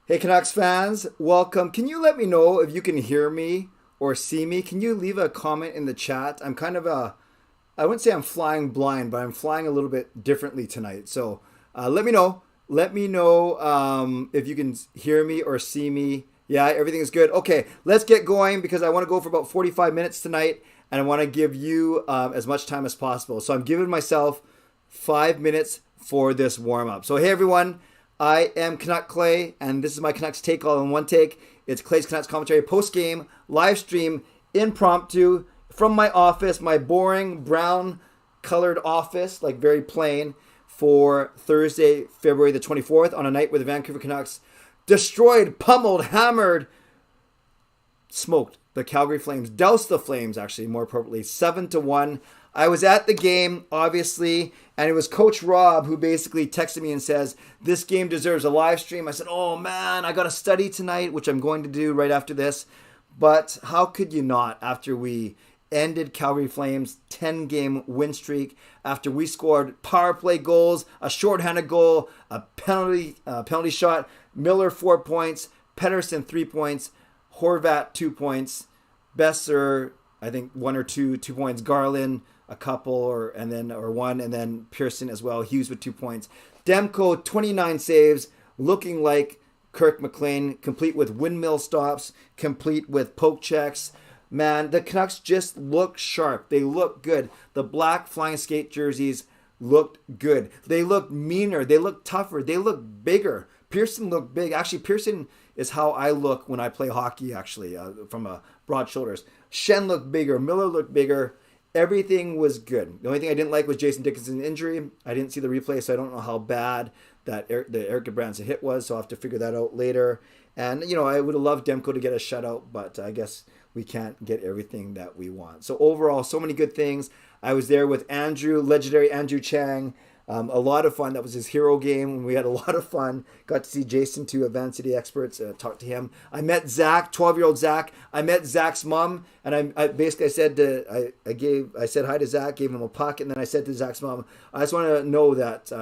Hey Canucks fans, welcome. Can you let me know if you can hear me or see me? Can you leave a comment in the chat? I'm kind of I wouldn't say I'm flying blind, but I'm flying a little bit differently tonight. So let me know. Let me know if you can hear me or see me. Yeah, everything is good. Okay, let's get going because I want to go for about 45 minutes tonight and I want to give you as much time as possible. So I'm giving myself 5 minutes for this warm up. So hey everyone. I am Canuck Clay, and this is my Canucks take all in one take. It's Clay's Canucks commentary post-game, live stream, impromptu, from my office, my boring brown-colored office, like very plain, for Thursday, February the 24th, on a night where the Vancouver Canucks destroyed, pummeled, hammered, smoked the Calgary Flames, doused the Flames, actually, more appropriately, 7-1. I was at the game, obviously, and it was Coach Rob who basically texted me and says, this game deserves a live stream. I said, oh man, I got to study tonight, which I'm going to do right after this. But how could you not after we ended Calgary Flames' 10-game win streak, after we scored power play goals, a shorthanded goal, a penalty shot, Miller 4 points, Pettersson 3 points, Horvat 2 points, Besser, I think 1 or 2 points, Garland a couple or one, and then Pearson as well. Hughes with 2 points. Demko 29 saves, looking like Kirk McLean, complete with windmill stops, complete with poke checks. Man, the Canucks just look sharp. They look good. The black flying skate jerseys looked good. They looked meaner. They looked tougher. They looked bigger. Pearson looked big. Actually, Pearson is how I look when I play hockey, actually, from broad shoulders. Shen looked bigger. Miller looked bigger. Everything was good. The only thing I didn't like was Jason Dickinson's injury. I didn't see the replay, so I don't know how bad the Eric Gudbranson hit was, so I'll have to figure that out later. And, I would have loved Demko to get a shutout, but I guess we can't get everything that we want. So overall, so many good things. I was there with Andrew, legendary Andrew Chang. A lot of fun. That was his hero game, and we had a lot of fun. Got to see Jason, too, of Van City Experts, talk to him. I met Zach, 12-year-old Zach. I met Zach's mom, and I basically said I said hi to Zach, gave him a puck, and then I said to Zach's mom, I just want to know that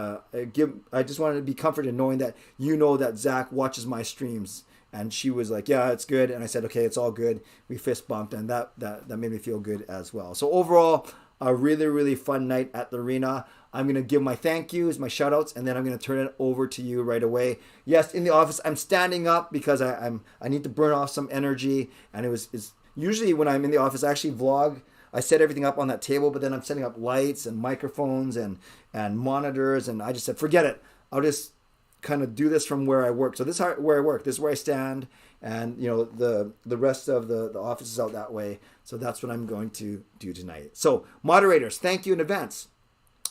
I just wanted to be comforted knowing that that Zach watches my streams. And she was like, yeah, it's good. And I said, okay, it's all good. We fist bumped, and that made me feel good as well. So overall, a really, really fun night at the arena. I'm going to give my thank yous, my shout outs, and then I'm going to turn it over to you right away. Yes, in the office, I'm standing up because I need to burn off some energy. And it's usually when I'm in the office, I actually vlog. I set everything up on that table, but then I'm setting up lights and microphones and monitors. And I just said, forget it. I'll just kind of do this from where I work. So this is where I work. This is where I stand. And, the rest of the office is out that way. So that's what I'm going to do tonight. So moderators, thank you in advance.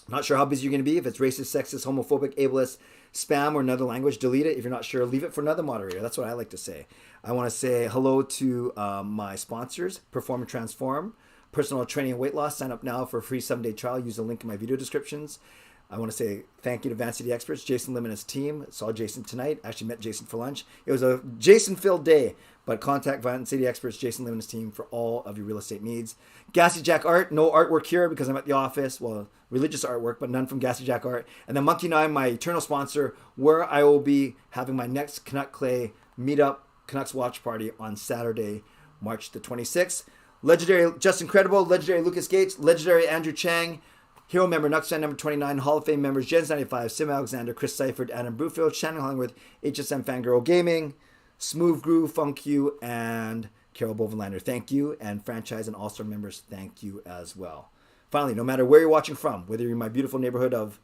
Not sure how busy you're going to be. If it's racist, sexist, homophobic, ableist, spam, or another language, delete it. If you're not sure, leave it for another moderator. That's what I like to say. I want to say hello to my sponsors, Perform and Transform, personal training and weight loss. Sign up now for a free 7-day trial. Use the link in my video descriptions. I want to say thank you to Van City Experts, Jason Lim and his team. Saw Jason tonight. Actually met Jason for lunch. It was a Jason-filled day, but contact Van City Experts, Jason Lim and his team for all of your real estate needs. Gassy Jack Art, no artwork here because I'm at the office. Well, religious artwork, but none from Gassy Jack Art. And then Monkey 9, my eternal sponsor, where I will be having my next Canuck Clay meetup Canucks watch party on Saturday, March the 26th. Legendary Justin Credible, legendary Lucas Gates, legendary Andrew Chang, Hero member, nucksfan number 29, Hall of Fame members, Jens95, Simalexander, Chris Seifert, Adam Broomfield, Shannon Hollingworth, Hsmfangirl Gaming, smoovegroove, Funk You, and Carol Bovenlander. Thank you. And franchise and all-star members, thank you as well. Finally, no matter where you're watching from, whether you're in my beautiful neighborhood of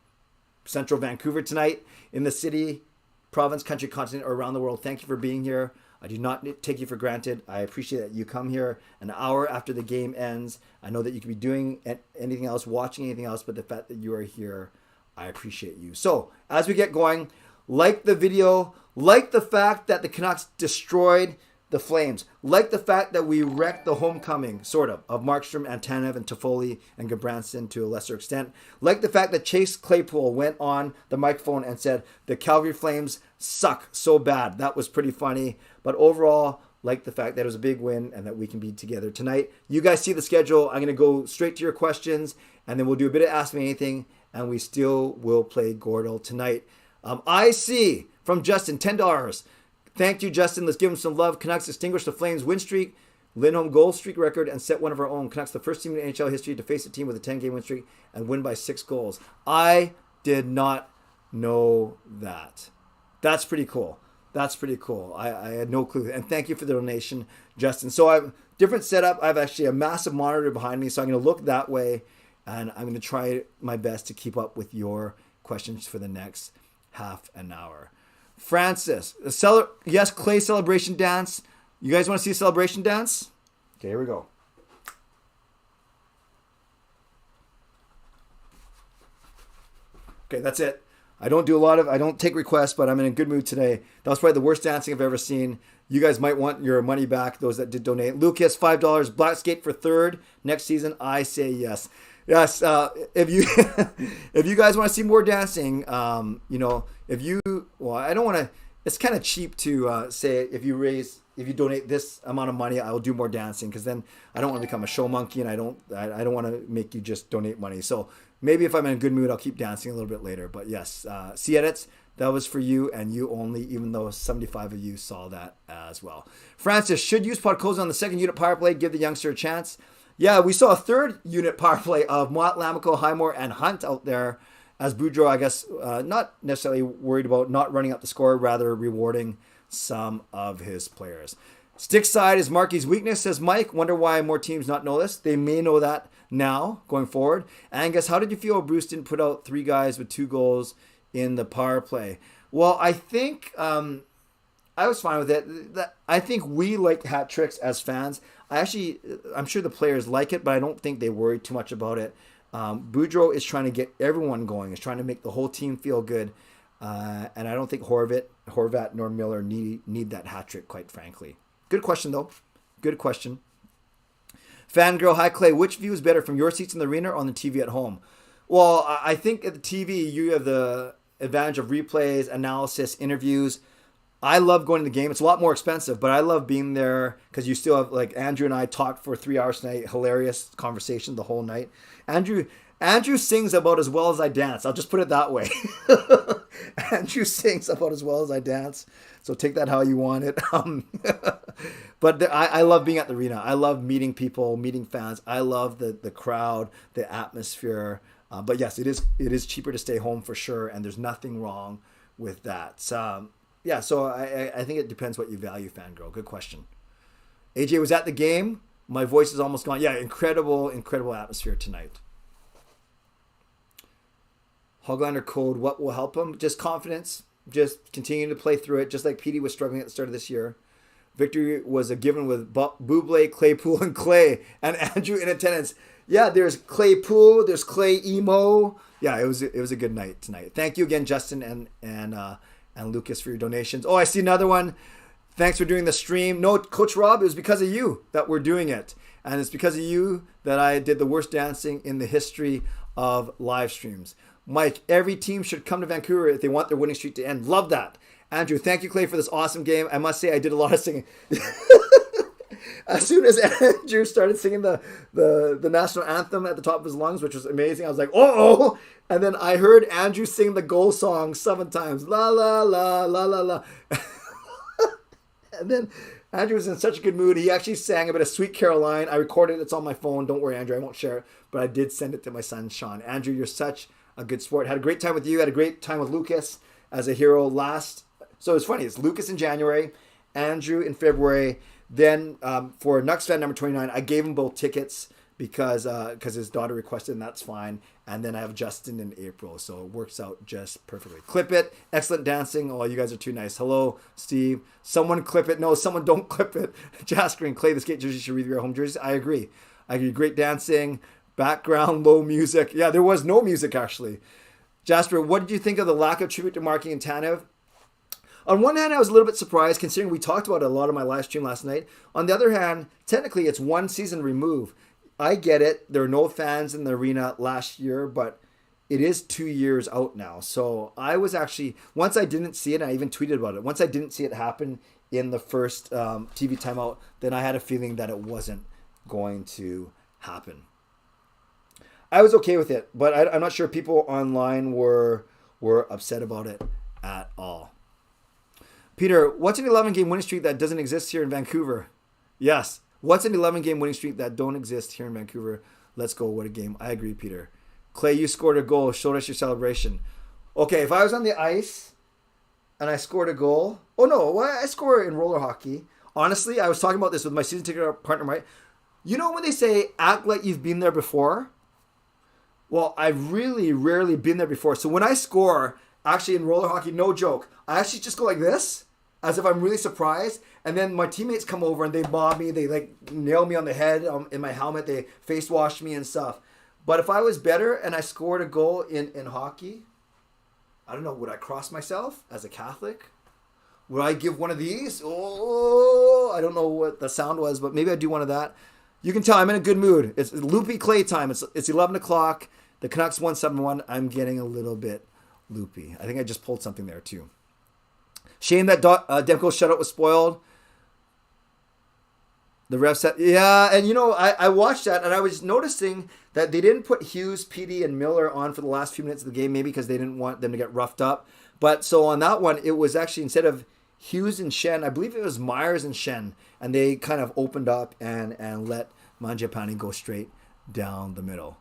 central Vancouver tonight, in the city, province, country, continent, or around the world, thank you for being here. I do not take you for granted. I appreciate that you come here an hour after the game ends. I know that you could be doing anything else, watching anything else, but the fact that you are here, I appreciate you. So, as we get going, like the video, like the fact that the Canucks destroyed the Flames, like the fact that we wrecked the homecoming, sort of Markstrom, Antanev, and Toffoli, and Gudbranson to a lesser extent, like the fact that Chase Claypool went on the microphone and said, the Calgary Flames suck so bad. That was pretty funny. But overall, like the fact that it was a big win and that we can be together tonight. You guys see the schedule. I'm going to go straight to your questions, and then we'll do a bit of Ask Me Anything, and we still will play Gordle tonight. I see from Justin, $10. Thank you, Justin. Let's give him some love. Canucks extinguished the Flames' win streak, Lindholm goal streak record, and set one of our own. Canucks, the first team in NHL history to face a team with a 10-game win streak and win by 6 goals. I did not know that. That's pretty cool. That's pretty cool. I had no clue. And thank you for the donation, Justin. So I have different setup. I have actually a massive monitor behind me, so I'm going to look that way, and I'm going to try my best to keep up with your questions for the next half an hour. Francis, yes, Clay celebration dance. You guys want to see a celebration dance? Okay, here we go. Okay, that's it. I don't take requests, but I'm in a good mood today. That was probably the worst dancing I've ever seen. You guys might want your money back, those that did donate. Lucas, $5. Black skate for third next season. I say yes. Yes, if you guys want to see more dancing, I don't want to. It's kind of cheap to say if you donate this amount of money, I will do more dancing, because then I don't want to become a show monkey, and I don't want to make you just donate money. So maybe if I'm in a good mood, I'll keep dancing a little bit later. But yes, C edits, that was for you and you only, even though 75 of you saw that as well. Francis, should use Podkoza on the second unit power play, give the youngster a chance. Yeah, we saw a third unit power play of Mott, Lamico, Highmore, and Hunt out there, as Boudreau, I guess, not necessarily worried about not running up the score, rather rewarding some of his players. Stick side is Markey's weakness, says Mike. Wonder why more teams not know this. They may know that now, going forward. Angus, how did you feel Bruce didn't put out 3 guys with 2 goals in the power play? Well, I think I was fine with it. I think we like hat tricks as fans. I'm sure the players like it, but I don't think they worry too much about it. Boudreau is trying to get everyone going. Is trying to make the whole team feel good. And I don't think Horvat nor Miller need that hat trick, quite frankly. Good question, though. Good question. Fangirl, hi Clay. Which view is better, from your seats in the arena or on the TV at home? Well, I think at the TV, you have the advantage of replays, analysis, interviews. I love going to the game. It's a lot more expensive, but I love being there because you still have, like, Andrew and I talked for 3 hours tonight. Hilarious conversation the whole night. Andrew sings about as well as I dance. I'll just put it that way. Andrew sings about as well as I dance. So take that how you want it. But I love being at the arena. I love meeting people, meeting fans. I love the crowd, the atmosphere. But yes, it is cheaper to stay home for sure, and there's nothing wrong with that. So I think it depends what you value, Fangirl. Good question. AJ was at the game. My voice is almost gone. Yeah, incredible atmosphere tonight. Hoglander code, what will help him? Just confidence. Just continue to play through it, just like Petey was struggling at the start of this year. Victory was a given with Buble, Claypool, and Clay, and Andrew in attendance. Yeah, there's Claypool, there's Clay Emo. Yeah, it was a good night tonight. Thank you again, Justin and Lucas, for your donations. Oh, I see another one. Thanks for doing the stream. No, Coach Rob, it was because of you that we're doing it. And it's because of you that I did the worst dancing in the history of live streams. Mike, every team should come to Vancouver if they want their winning streak to end. Love that. Andrew, thank you, Clay, for this awesome game. I must say I did a lot of singing. As soon as Andrew started singing the national anthem at the top of his lungs, which was amazing, I was like, oh! And then I heard Andrew sing the goal song 7 times. La, la, la, la, la, la. And then Andrew was in such a good mood. He actually sang a bit of Sweet Caroline. I recorded it. It's on my phone. Don't worry, Andrew. I won't share it. But I did send it to my son, Sean. Andrew, you're such a good sport. Had a great time with you. Had a great time with Lucas as a hero last. So it's funny. It's Lucas in January, Andrew in February. Then for nucksfan number 29, I gave him both tickets because his daughter requested, and that's fine. And then I have Justin in April, so it works out just perfectly. Clip it. Excellent dancing. Oh, you guys are too nice. Hello, Steve. Someone clip it. No, someone don't clip it. Jasper and Clay, the skate jersey should read your home jerseys. I agree. Great dancing. Background, low music. Yeah, there was no music, actually. Jasper, what did you think of the lack of tribute to Markey and Tanev? On one hand, I was a little bit surprised, considering we talked about it a lot on my live stream last night. On the other hand, technically, it's 1 season removed. I get it. There were no fans in the arena last year, but it is 2 years out now. So I was actually, once I didn't see it, I even tweeted about it. Once I didn't see it happen in the first TV timeout, then I had a feeling that it wasn't going to happen. I was okay with it, but I'm not sure people online were upset about it at all. Peter, what's an 11-game winning streak that doesn't exist here in Vancouver? Yes. What's an 11-game winning streak that don't exist here in Vancouver? Let's go. What a game. I agree, Peter. Clay, you scored a goal. Show us your celebration. Okay, if I was on the ice and I scored a goal. Oh, no. I score in roller hockey. Honestly, I was talking about this with my season ticket partner, Mike. You know when they say, act like you've been there before? Well, I've really rarely been there before. So when I score, actually in roller hockey, no joke, I actually just go like this, as if I'm really surprised. And then my teammates come over and they mob me. They like nail me on the head in my helmet. They face wash me and stuff. But if I was better and I scored a goal in hockey, I don't know, would I cross myself as a Catholic? Would I give one of these? Oh, I don't know what the sound was, but maybe I'd do one of that. You can tell I'm in a good mood. It's loopy Clay time. It's 11 o'clock. The Canucks won 7-1. I'm getting a little bit loopy. I think I just pulled something there too. Shame that Demko's shutout was spoiled. The ref said, yeah, and you know, I watched that and I was noticing that they didn't put Hughes, PD, and Miller on for the last few minutes of the game, maybe because they didn't want them to get roughed up. But so on that one, it was actually instead of Hughes and Shen, I believe it was Myers and Shen, and they kind of opened up and let Mangiapane go straight down the middle.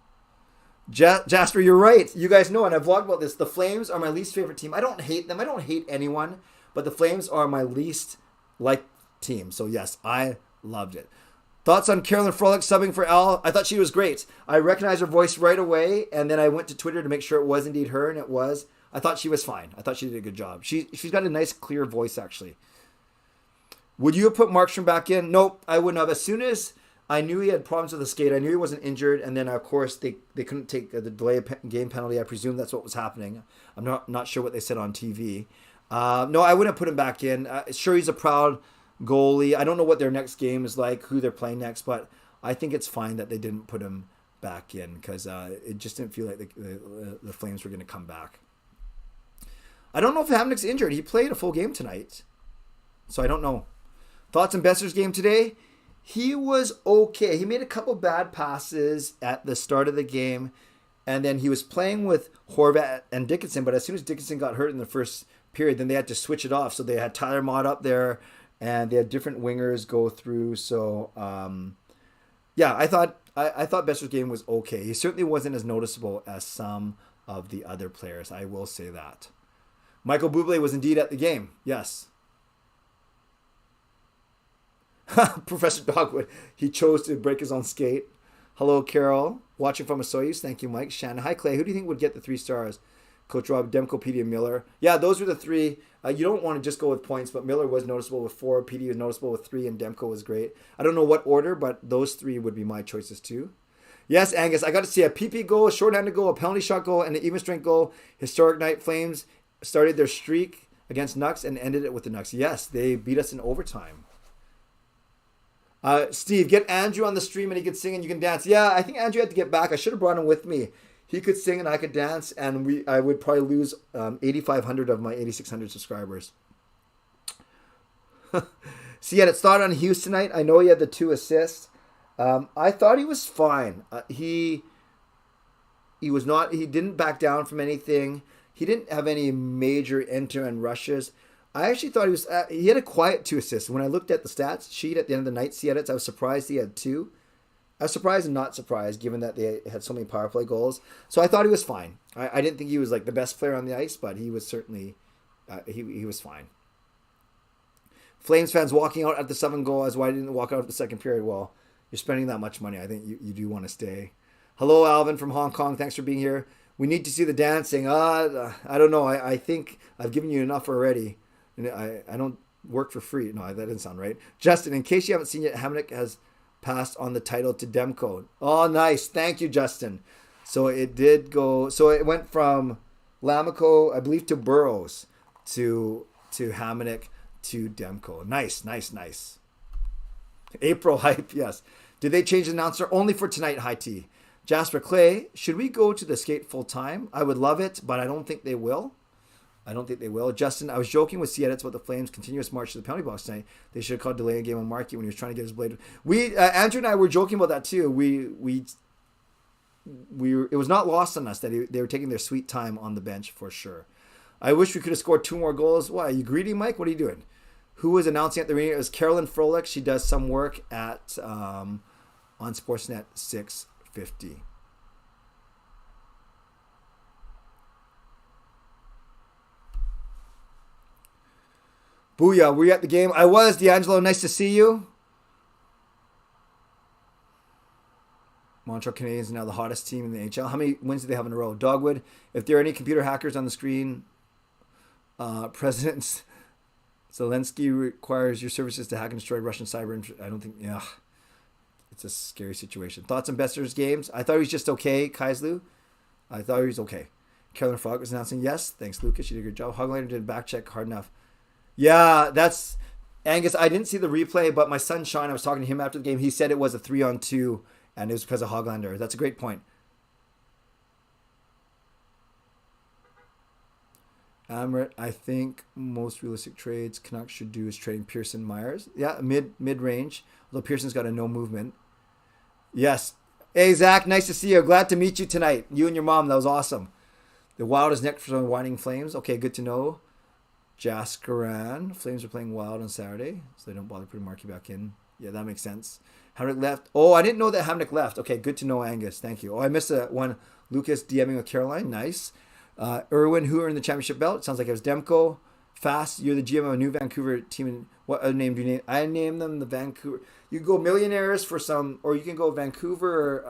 Jasper, you're right. You guys know, and I've vlogged about this. The Flames are my least favorite team. I don't hate them. I don't hate anyone, but the Flames are my least liked team. So yes, I loved it. Thoughts on Carolyn Frolic subbing for Al? I thought she was great. I recognized her voice right away, and then I went to Twitter to make sure it was indeed her, and it was. I thought she was fine. I thought she did a good job. She's got a nice, clear voice, actually. Would you have put Markstrom back in? Nope, I wouldn't have. As soon as I knew he had problems with the skate, I knew he wasn't injured, and then, of course, they couldn't take the delay game penalty. I presume that's what was happening. I'm not sure what they said on TV. No, I wouldn't have put him back in. Sure, he's a proud goalie. I don't know what their next game is like, who they're playing next, but I think it's fine that they didn't put him back in because it just didn't feel like the Flames were going to come back. I don't know if Hamnick's injured. He played a full game tonight, so I don't know. Thoughts on Besser's game today? He was okay. He made a couple bad passes at the start of the game, and then he was playing with Horvat and Dickinson, but as soon as Dickinson got hurt in the first period, then they had to switch it off. So they had Tyler Mott up there, and they had different wingers go through. So, yeah, I thought Besser's game was okay. He certainly wasn't as noticeable as some of the other players. I will say that. Michael Bublé was indeed at the game. Yes. Professor Dogwood. He chose to break his own skate. Hello, Carol. Watching from a Soyuz. Thank you, Mike. Shannon. Hi, Clay. Who do you think would get the 3 stars? Coach Rob, Demko, PD, and Miller. Yeah, those were the 3. You don't want to just go with points, but Miller was noticeable with 4. PD was noticeable with 3, and Demko was great. I don't know what order, but those 3 would be my choices too. Yes, Angus. I got to see a PP goal, a shorthanded goal, a penalty shot goal, and an even strength goal. Historic night. Flames started their streak against Nucks and ended it with the Nucks. Yes, they beat us in overtime. Steve, get Andrew on the stream and he could sing and you can dance. Yeah, I think Andrew had to get back. I should have brought him with me. He could sing and I could dance, and I would probably lose 8,500 of my 8,600 subscribers. So he had it started on Hughes tonight. I know he had the 2 assists. I thought he was fine. He didn't back down from anything. He didn't have any major end-to-end rushes. I actually thought he had a quiet 2 assists. When I looked at the stats sheet at the end of the night, see edits, I was surprised he had 2. I was surprised and not surprised given that they had so many power play goals. So I thought he was fine. I didn't think he was like the best player on the ice, but he was certainly, he was fine. Flames fans walking out at the 7 goal as why didn't they walk out at the second period? Well, you're spending that much money. I think you do want to stay. Hello, Alvin from Hong Kong. Thanks for being here. We need to see the dancing. I don't know. I think I've given you enough already. I don't work for free. No, that didn't sound right. Justin, in case you haven't seen yet, Hamnick has passed on the title to Demko. Oh, nice. Thank you, Justin. So it did go. So it went from Lamico, I believe, to Burrows, to Hamnick, to Demko. Nice. April hype, yes. Did they change the announcer? Only for tonight, High Tea. Jasper Clay, should we go to the skate full time? I would love it, but I don't think they will. Justin, I was joking with C-Edits about the Flames' continuous march to the penalty box tonight. They should have called delay a game on Markey when he was trying to get his blade. Andrew and I were joking about that too. It was not lost on us that they were taking their sweet time on the bench for sure. I wish we could have scored 2 more goals. Why, are you greedy, Mike? What are you doing? Who was announcing at the arena? It was Carolyn Froelich. She does some work at on Sportsnet 650. Booyah, were you at the game? I was, D'Angelo. Nice to see you. Montreal Canadiens are now the hottest team in the NHL. How many wins do they have in a row? Dogwood, if there are any computer hackers on the screen, President Zelensky requires your services to hack and destroy Russian cyber. I don't think, yeah, it's a scary situation. Thoughts on Besser's games? I thought he was just okay, Kaislu. I thought he was okay. Carolyn Frog was announcing yes. Thanks, Lucas. You did a good job. Hoglander did back check hard enough. Yeah, that's Angus. I didn't see the replay, but my son Sean, I was talking to him after the game. He said it was a 3-on-2, and it was because of Hoglander. That's a great point. Amrit, I think most realistic trades Canucks should do is trading Pearson Myers. Yeah, mid range. Although Pearson's got a no movement. Yes. Hey Zach, nice to see you. Glad to meet you tonight. You and your mom. That was awesome. The Wild is next for the Winding Flames. Okay, good to know. Jaskaran. Flames are playing Wild on Saturday, so they don't bother putting Markey back in. Yeah, that makes sense. Hamnick left. Oh, I didn't know that Hamnick left. Okay, good to know, Angus. Thank you. Oh, I missed one. Lucas DMing with Caroline. Nice. Irwin, who earned the championship belt? Sounds like it was Demko. Fast, you're the GM of a new Vancouver team. What other name do you name? I name them the Vancouver. You can go Millionaires for some, or you can go Vancouver,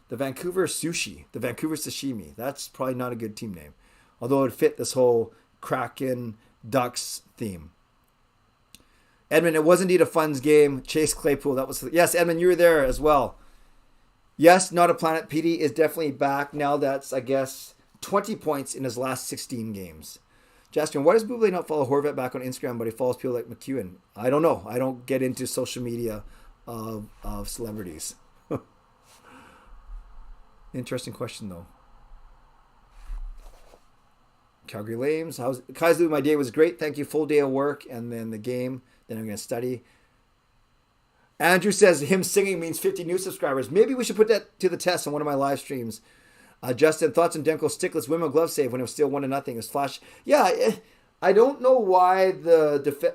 the Vancouver Sushi, the Vancouver Sashimi. That's probably not a good team name. Although it would fit this whole Kraken Ducks theme. Edmund, it was indeed a fun game. Chase Claypool, that was, yes, Edmund, you were there as well. Yes, Not a Planet PD is definitely back. Now that's, I guess, 20 points in his last 16 games. Justin, why does Buble not follow Horvat back on Instagram, but he follows people like McEwen? I don't know. I don't get into social media of celebrities. Interesting question, though. Calgary Lames. Kaiser, my day was great. Thank you. Full day of work and then the game. Then I'm going to study. Andrew says him singing means 50 new subscribers. Maybe we should put that to the test on one of my live streams. Justin, thoughts on Demko's stickless windmill glove save when it was still 1-0. It was flash. Yeah, I don't know why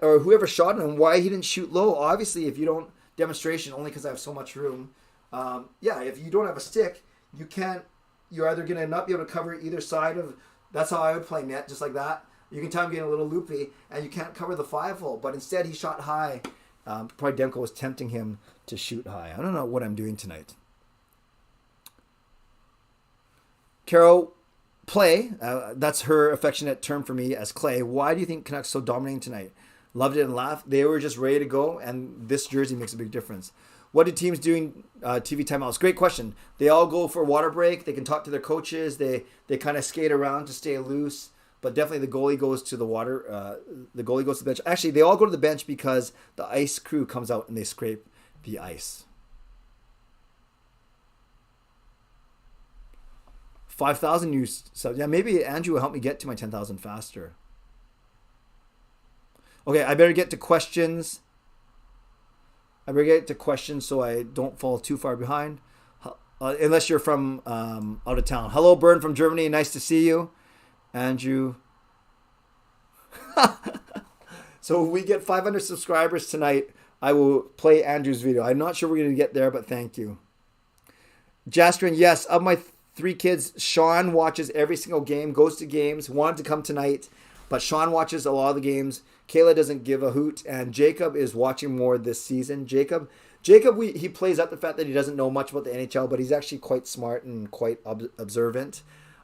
or whoever shot him, why he didn't shoot low. Obviously, if you don't demonstration, only because I have so much room. If you don't have a stick, you can't. You're either going to not be able to cover either side of. That's how I would play net, just like that. You can tell I'm getting a little loopy, and you can't cover the 5-hole. But instead, he shot high. Probably Demko was tempting him to shoot high. I don't know what I'm doing tonight. Carol, play. That's her affectionate term for me as Clay. Why do you think Canucks so dominating tonight? Loved it and laughed. They were just ready to go, and this jersey makes a big difference. What do teams doing TV timeouts? Great question. They all go for a water break. They can talk to their coaches. They kind of skate around to stay loose. But definitely the goalie goes to the water. The goalie goes to the bench. Actually, they all go to the bench because the ice crew comes out and they scrape the ice. 5,000 new subs. Yeah, maybe Andrew will help me get to my 10,000 faster. Okay, I better get to questions. So I don't fall too far behind. Unless you're from out of town. Hello, Bern from Germany. Nice to see you. Andrew. So if we get 500 subscribers tonight, I will play Andrew's video. I'm not sure we're going to get there, but thank you. Jastrin, yes, of my 3 kids, Sean watches every single game, goes to games, wanted to come tonight, but Sean watches a lot of the games. Kayla doesn't give a hoot, and Jacob is watching more this season. Jacob, he plays up the fact that he doesn't know much about the NHL, but he's actually quite smart and quite observant.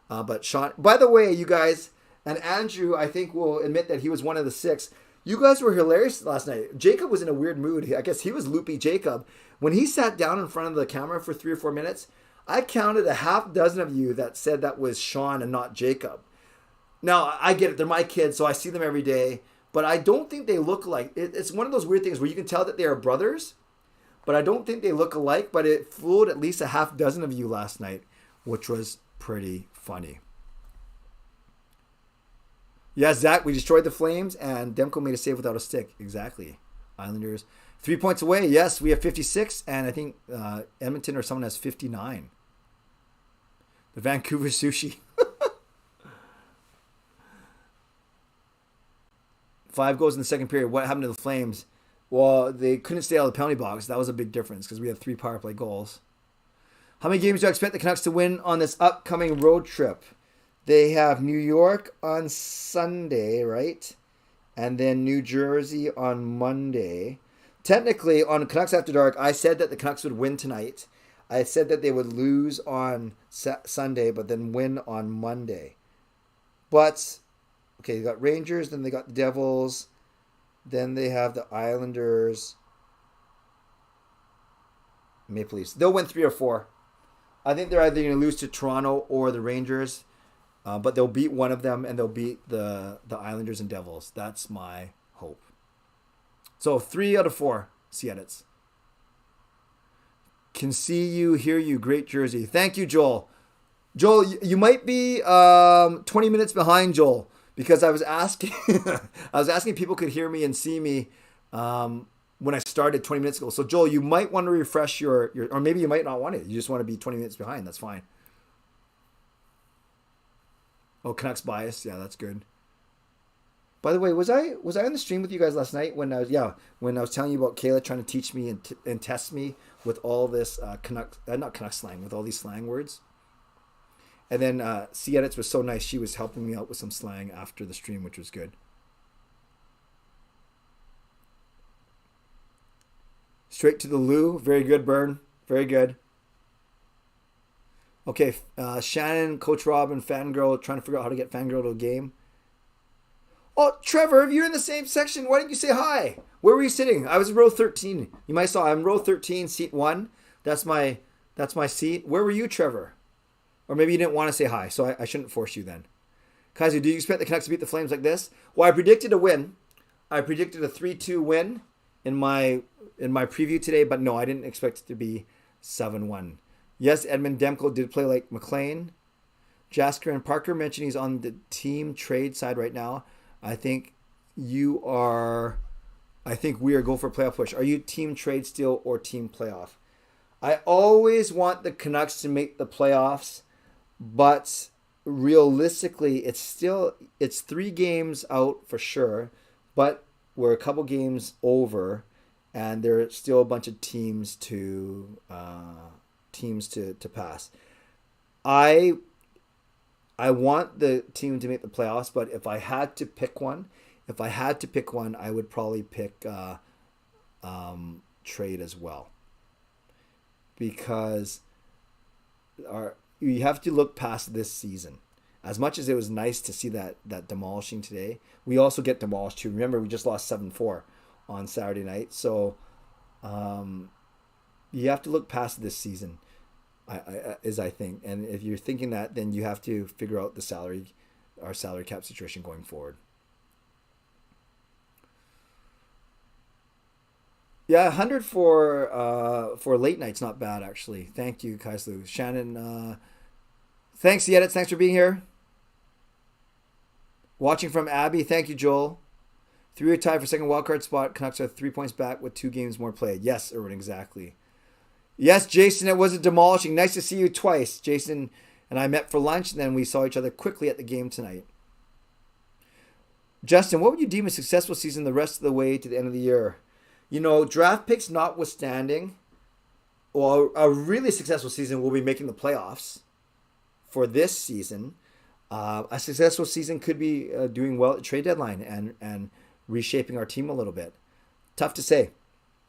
But Sean, by the way, you guys, and Andrew, I think will admit that he was one of the 6. You guys were hilarious last night. Jacob was in a weird mood. I guess he was loopy Jacob. When he sat down in front of the camera for 3 or 4 minutes, I counted a half dozen of you that said that was Sean and not Jacob. Now, I get it. They're my kids, so I see them every day. But I don't think they look alike. It's one of those weird things where you can tell that they are brothers, but I don't think they look alike. But it fooled at least a half dozen of you last night, which was pretty funny. Yeah, Zach, we destroyed the Flames, and Demko made a save without a stick. Exactly. Islanders, 3 points away. Yes, we have 56, and I think Edmonton or someone has 59. The Vancouver Sushi. 5 goals in the second period. What happened to the Flames? Well, they couldn't stay out of the penalty box. That was a big difference because we had 3 power play goals. How many games do I expect the Canucks to win on this upcoming road trip? They have New York on Sunday, right? And then New Jersey on Monday. Technically, on Canucks After Dark, I said that the Canucks would win tonight. I said that they would lose on Sunday, but then win on Monday. But, okay, they got Rangers, then they got the Devils, then they have the Islanders, Maple Leafs. They'll win 3 or 4. I think they're either going to lose to Toronto or the Rangers, but they'll beat one of them, and they'll beat the Islanders and Devils. That's my hope. So 3 out of 4, Seattle's. Can see you, hear you. Great jersey. Thank you, Joel. Joel, you might be 20 minutes behind, Joel, because I was asking if people could hear me and see me when I started 20 minutes ago. So, Joel, you might want to refresh your or maybe you might not want it. You just want to be 20 minutes behind. That's fine. Oh, Canucks bias. Yeah, that's good. By the way, was I on the stream with you guys last night when I was telling you about Kayla trying to teach me and test me with all this not Canuck slang, with all these slang words? And then C-Edits was so nice. She was helping me out with some slang after the stream, which was good. Straight to the loo. Very good, Burn. Very good. Okay, Shannon, Coach Rob, and Fangirl trying to figure out how to get Fangirl to a game. Oh, Trevor, if you're in the same section, why didn't you say hi? Where were you sitting? I was in row 13. You might saw I'm row 13, seat 1. That's my seat. Where were you, Trevor? Or maybe you didn't want to say hi, so I shouldn't force you then. Kaiser, do you expect the Canucks to beat the Flames like this? Well, I predicted a win. I predicted a 3-2 win in my preview today, but no, I didn't expect it to be 7-1. Yes, Edmund Demko did play like McLean. Jasker and Parker mentioned he's on the team trade side right now. I think we are go for a playoff push. Are you team trade still or team playoff? I always want the Canucks to make the playoffs, but realistically, it's 3 games out for sure, but we're a couple games over, and there are still a bunch of teams to pass. I want the team to make the playoffs, but if I had to pick one, I would probably pick trade as well. Because you have to look past this season. As much as it was nice to see that demolishing today, we also get demolished too. Remember, we just lost 7-4 on Saturday night. So you have to look past this season. I think, and if you're thinking that, then you have to figure out our salary cap situation going forward. Yeah, 100 for late night's not bad actually. Thank you, Kaislu. Shannon, thanks, the edits. Thanks for being here. Watching from Abby. Thank you, Joel. 3-way tie for second wildcard spot. Canucks are 3 points back with 2 games more played. Yes, Erwin, exactly. Yes, Jason, it wasn't demolishing. Nice to see you twice. Jason and I met for lunch, and then we saw each other quickly at the game tonight. Justin, what would you deem a successful season the rest of the way to the end of the year? You know, draft picks notwithstanding, well, a really successful season will be making the playoffs for this season. A successful season could be doing well at trade deadline and reshaping our team a little bit. Tough to say.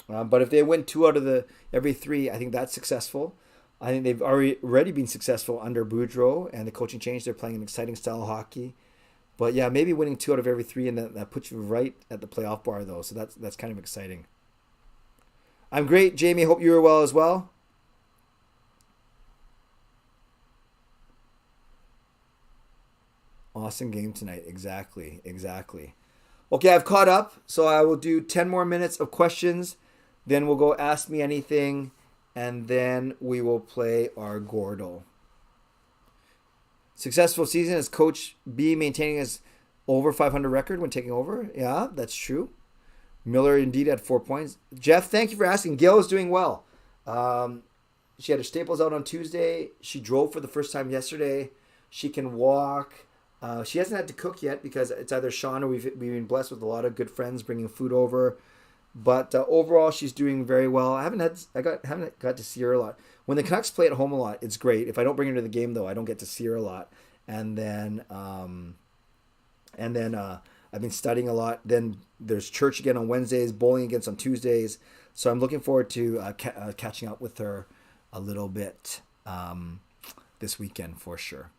But if they win 2 out of every 3, I think that's successful. I think they've already been successful under Boudreau and the coaching change. They're playing an exciting style of hockey. But yeah, maybe winning 2 out of every 3, and that puts you right at the playoff bar, though. So that's kind of exciting. I'm great, Jamie. Hope you are well as well. Awesome game tonight. Exactly. Okay, I've caught up, so I will do 10 more minutes of questions. Then we'll go Ask Me Anything, and then we will play our Gordo. Successful season as Coach B maintaining his over 500 record when taking over. Yeah, that's true. Miller indeed had 4 points. Jeff, thank you for asking. Gail is doing well. She had her staples out on Tuesday. She drove for the first time yesterday. She can walk. She hasn't had to cook yet because it's either Sean or we've been blessed with a lot of good friends bringing food over. But overall, she's doing very well. I haven't got to see her a lot. When the Canucks play at home a lot, it's great. If I don't bring her to the game though, I don't get to see her a lot. And then I've been studying a lot. Then there's church again on Wednesdays, bowling again on Tuesdays. So I'm looking forward to catching up with her a little bit this weekend for sure.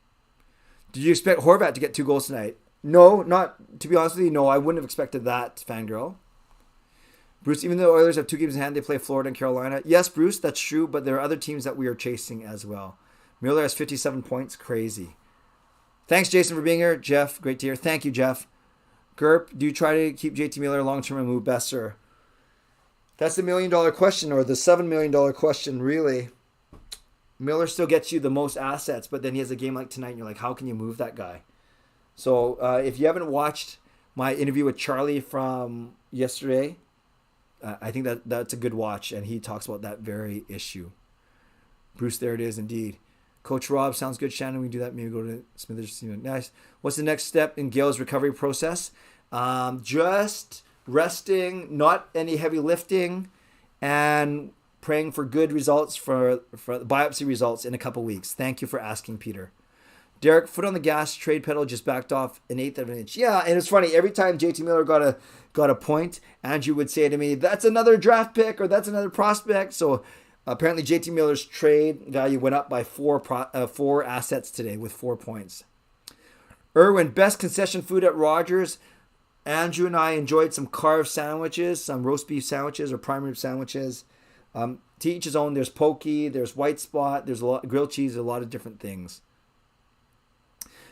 Did you expect Horvat to get 2 goals tonight? No, not to be honest with you. No, I wouldn't have expected that, fangirl. Bruce, even though the Oilers have 2 games in hand, they play Florida and Carolina. Yes, Bruce, that's true, but there are other teams that we are chasing as well. Mueller has 57 points. Crazy. Thanks, Jason, for being here. Jeff, great to hear. Thank you, Jeff. Gerp, do you try to keep JT Mueller long-term and move Besser? That's the $1 million question, or the $7 million question, really. Miller still gets you the most assets, but then he has a game like tonight, and you're like, how can you move that guy? So if you haven't watched my interview with Charlie from yesterday, I think that's a good watch, and he talks about that very issue. Bruce, there it is indeed. Coach Rob, sounds good. Shannon, we can do that. Maybe go to Smithers. Nice. What's the next step in Gail's recovery process? Just resting, not any heavy lifting, and praying for good results for biopsy results in a couple weeks. Thank you for asking, Peter. Derek, foot on the gas, trade pedal just backed off an eighth of an inch. Yeah, and it's funny. Every time JT Miller got a point, Andrew would say to me, "That's another draft pick," or "That's another prospect." So apparently, JT Miller's trade value went up by four assets today with 4 points. Irwin, best concession food at Rogers. Andrew and I enjoyed some carved sandwiches, some roast beef sandwiches or prime rib sandwiches. To each his own. There's pokey, there's white spot, there's a lot grilled cheese, a lot of different things.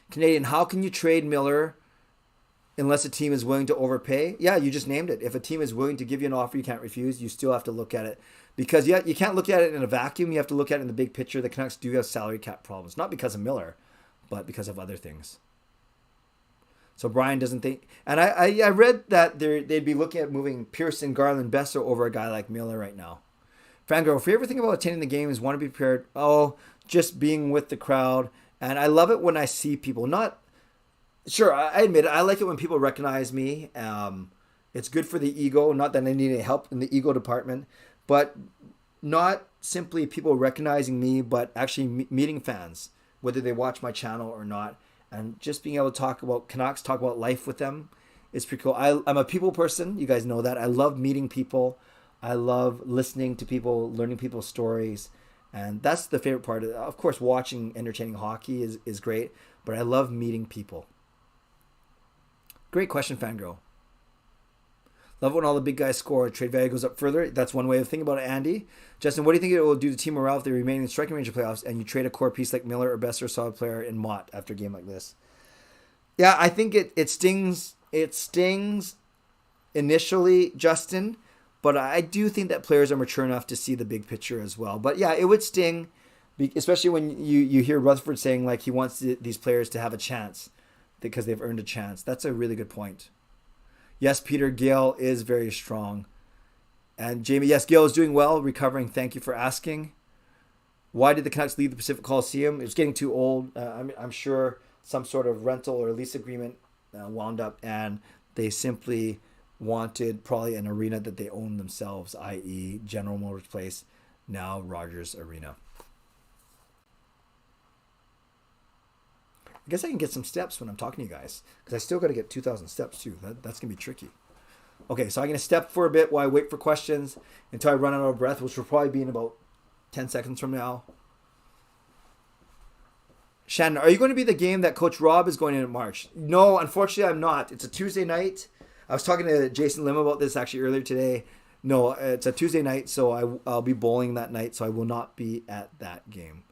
Canadian, how can you trade Miller unless a team is willing to overpay? Yeah, you just named it. If a team is willing to give you an offer you can't refuse, you still have to look at it. Because you can't look at it in a vacuum. You have to look at it in the big picture. The Canucks do have salary cap problems. Not because of Miller, but because of other things. So Brian doesn't think... And I read that they'd be looking at moving Pearson, Garland, Besser over a guy like Miller right now. Fangirl, if you ever think about attending the games, want to be prepared, just being with the crowd. And I love it when I see people Sure, I admit it. I like it when people recognize me. It's good for the ego. Not that I need any help in the ego department. But not simply people recognizing me, but actually meeting fans, whether they watch my channel or not. And just being able to talk about Canucks, talk about life with them is pretty cool. I'm a people person. You guys know that. I love meeting people. I love listening to people, learning people's stories. And that's the favorite part. Of course, watching entertaining hockey is great, but I love meeting people. Great question, Fangirl. Love when all the big guys score. Trade value goes up further. That's one way of thinking about it, Andy. Justin, what do you think it will do to team morale if they remain in striking range of playoffs and you trade a core piece like Miller or Besser, solid player, in Mott after a game like this? Yeah, I think it stings. It stings initially, Justin, but I do think that players are mature enough to see the big picture as well. But yeah, it would sting, especially when you hear Rutherford saying like he wants these players to have a chance because they've earned a chance. That's a really good point. Yes, Peter, Gale is very strong. And Jamie, yes, Gale is doing well, recovering. Thank you for asking. Why did the Canucks leave the Pacific Coliseum? It was getting too old. I'm sure some sort of rental or lease agreement wound up, and they simply wanted probably an arena that they own themselves, i.e. General Motors Place, now Rogers Arena. I guess I can get some steps when I'm talking to you guys, because I still got to get 2,000 steps too. That's going to be tricky. Okay, so I'm going to step for a bit while I wait for questions until I run out of breath, which will probably be in about 10 seconds from now. Shannon, are you going to be the game that Coach Rob is going in March? No, unfortunately, I'm not. It's a Tuesday night. I was talking to Jason Lim about this actually earlier today. No, it's a Tuesday night, so I'll be bowling that night, so I will not be at that game.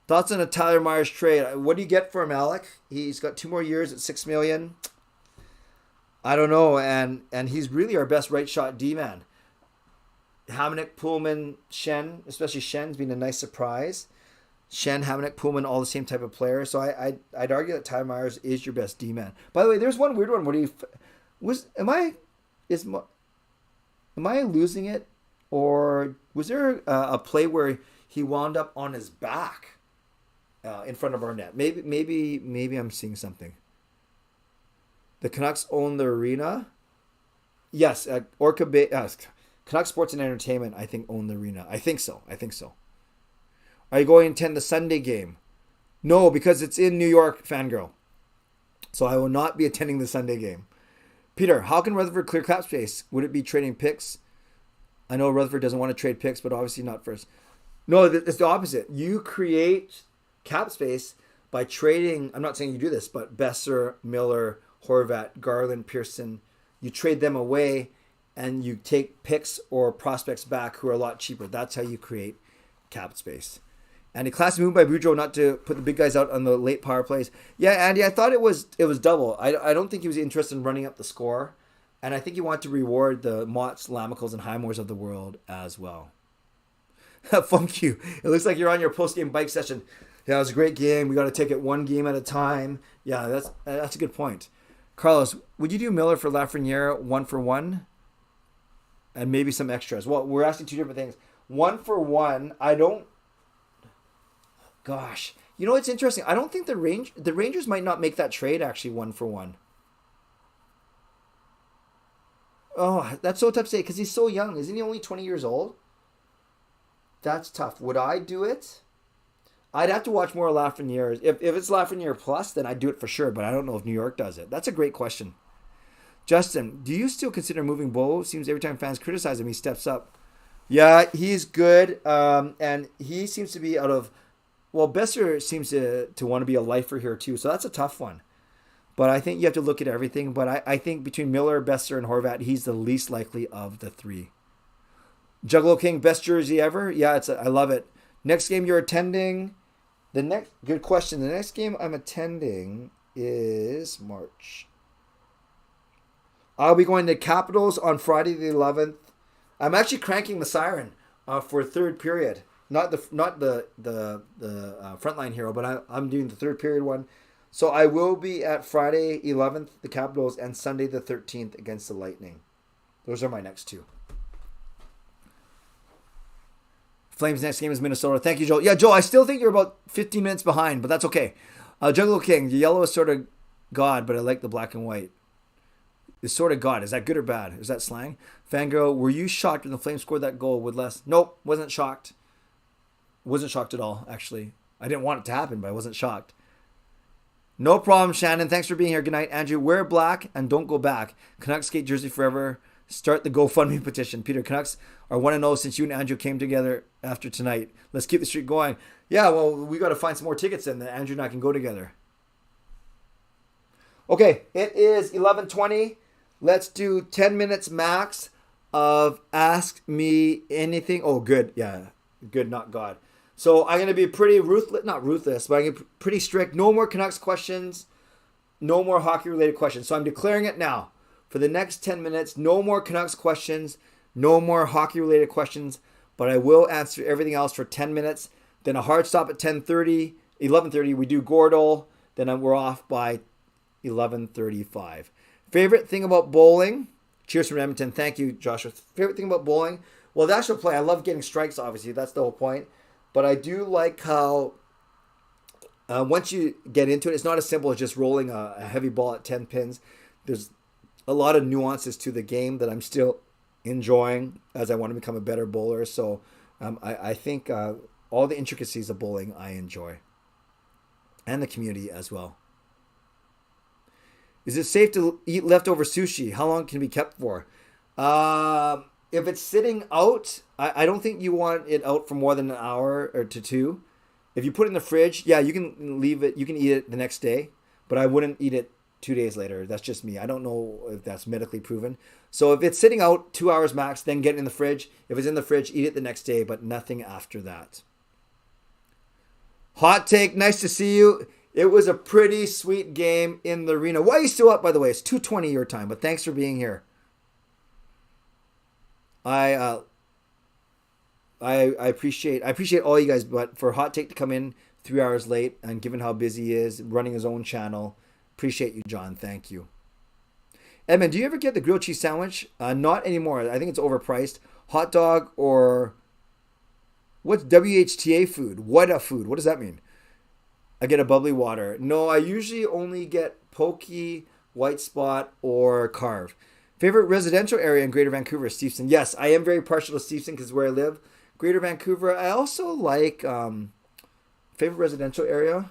Thoughts on a Tyler Myers trade? What do you get for him, Alec? He's got 2 more years at $6 million. I don't know, and he's really our best right shot D-man. Hamonic, Pullman, Shen, especially Shen's been a nice surprise. Shen, Hamonic, Pullman, all the same type of player. So I'd argue that Tyler Myers is your best D-man. By the way, there's one weird one. Am I losing it, or was there a play where he wound up on his back in front of our net? Maybe I'm seeing something. The Canucks own the arena. Yes, Orca Bay. Canuck Sports and Entertainment, I think, own the arena. I think so. Are you going to attend the Sunday game? No, because it's in New York, fangirl. So I will not be attending the Sunday game. Peter, how can Rutherford clear cap space? Would it be trading picks? I know Rutherford doesn't want to trade picks, but obviously not first. No, it's the opposite. You create cap space by trading. I'm not saying you do this, but Besser, Miller, Horvat, Garland, Pearson. You trade them away and you take picks or prospects back who are a lot cheaper. That's how you create cap space. And a classy move by Boudreau not to put the big guys out on the late power plays. Yeah, Andy, I thought it was double. I don't think he was interested in running up the score. And I think he wanted to reward the Motts, Lamicals, and Highmores of the world as well. Funk you. It looks like you're on your post-game bike session. Yeah, it was a great game. We got to take it one game at a time. Yeah, that's a good point. Carlos, would you do Miller for Lafreniere 1-for-1? And maybe some extras. Well, we're asking two different things. 1-for-1, I don't... Gosh. You know, it's interesting. I don't think the Rangers might not make that trade, actually, 1-for-1. Oh, that's so tough to say because he's so young. Isn't he only 20 years old? That's tough. Would I do it? I'd have to watch more Lafreniere. If it's Lafreniere plus, then I'd do it for sure, but I don't know if New York does it. That's a great question. Justin, do you still consider moving Bo? Seems every time fans criticize him, he steps up. Yeah, he's good, and he seems to be out of... Well, Besser seems to want to be a lifer here too, so that's a tough one. But I think you have to look at everything. But I think between Miller, Besser, and Horvat, he's the least likely of the three. Juggalo King, best jersey ever? Yeah, I love it. Next game you're attending? Good question. The next game I'm attending is March. I'll be going to Capitals on Friday the 11th. I'm actually cranking the siren for third period. Not the frontline hero, but I'm doing the third period one. So I will be at Friday 11th, the Capitals, and Sunday the 13th against the Lightning. Those are my next two. Flames' next game is Minnesota. Thank you, Joel. Yeah, Joel, I still think you're about 15 minutes behind, but that's okay. Juggalo King, the yellow is sort of God, but I like the black and white. It's sort of God. Is that good or bad? Is that slang? Fangirl, were you shocked when the Flames scored that goal with less? Nope, wasn't shocked. Wasn't shocked at all, actually. I didn't want it to happen, but I wasn't shocked. No problem, Shannon. Thanks for being here. Good night, Andrew. Wear black and don't go back. Canucks skate jersey forever. Start the GoFundMe petition. Peter, Canucks are 1-0 since you and Andrew came together after tonight. Let's keep the streak going. Yeah, well, we got to find some more tickets then that Andrew and I can go together. Okay, it is 11:20. Let's do 10 minutes max of Ask Me Anything. Oh, good. Yeah, good, not God. So I'm going to be pretty not ruthless, but I'm going to be pretty strict. No more Canucks questions. No more hockey-related questions. So I'm declaring it now. For the next 10 minutes, no more Canucks questions. No more hockey-related questions. But I will answer everything else for 10 minutes. Then a hard stop at 10:30. 11:30, we do Gordle. Then we're off by 11:35. Favorite thing about bowling? Cheers from Edmonton. Thank you, Joshua. Favorite thing about bowling? Well, the actual play. I love getting strikes, obviously. That's the whole point. But I do like how once you get into it, it's not as simple as just rolling a heavy ball at 10 pins. There's a lot of nuances to the game that I'm still enjoying as I want to become a better bowler. So I think all the intricacies of bowling I enjoy. And the community as well. Is it safe to eat leftover sushi? How long can it be kept for? If it's sitting out, I don't think you want it out for more than an hour or to two. If you put it in the fridge, yeah, you can leave it. You can eat it the next day, but I wouldn't eat it 2 days later. That's just me. I don't know if that's medically proven. So if it's sitting out 2 hours max, then get it in the fridge. If it's in the fridge, eat it the next day, but nothing after that. Hot take. Nice to see you. It was a pretty sweet game in the arena. Why are you still up, by the way? It's 2:20 your time, but thanks for being here. I appreciate all you guys, but for Hot Take to come in 3 hours late and given how busy he is running his own channel, appreciate you, John. Thank you. Edmund, do you ever get the grilled cheese sandwich? Not anymore. I think it's overpriced. Hot dog or what's WHTA food? What a food? What does that mean? I get a bubbly water. No, I usually only get pokey, White Spot, or Carve. Favorite residential area in Greater Vancouver, Steveston. Yes, I am very partial to Steveston because where I live. Greater Vancouver, I also like favorite residential area.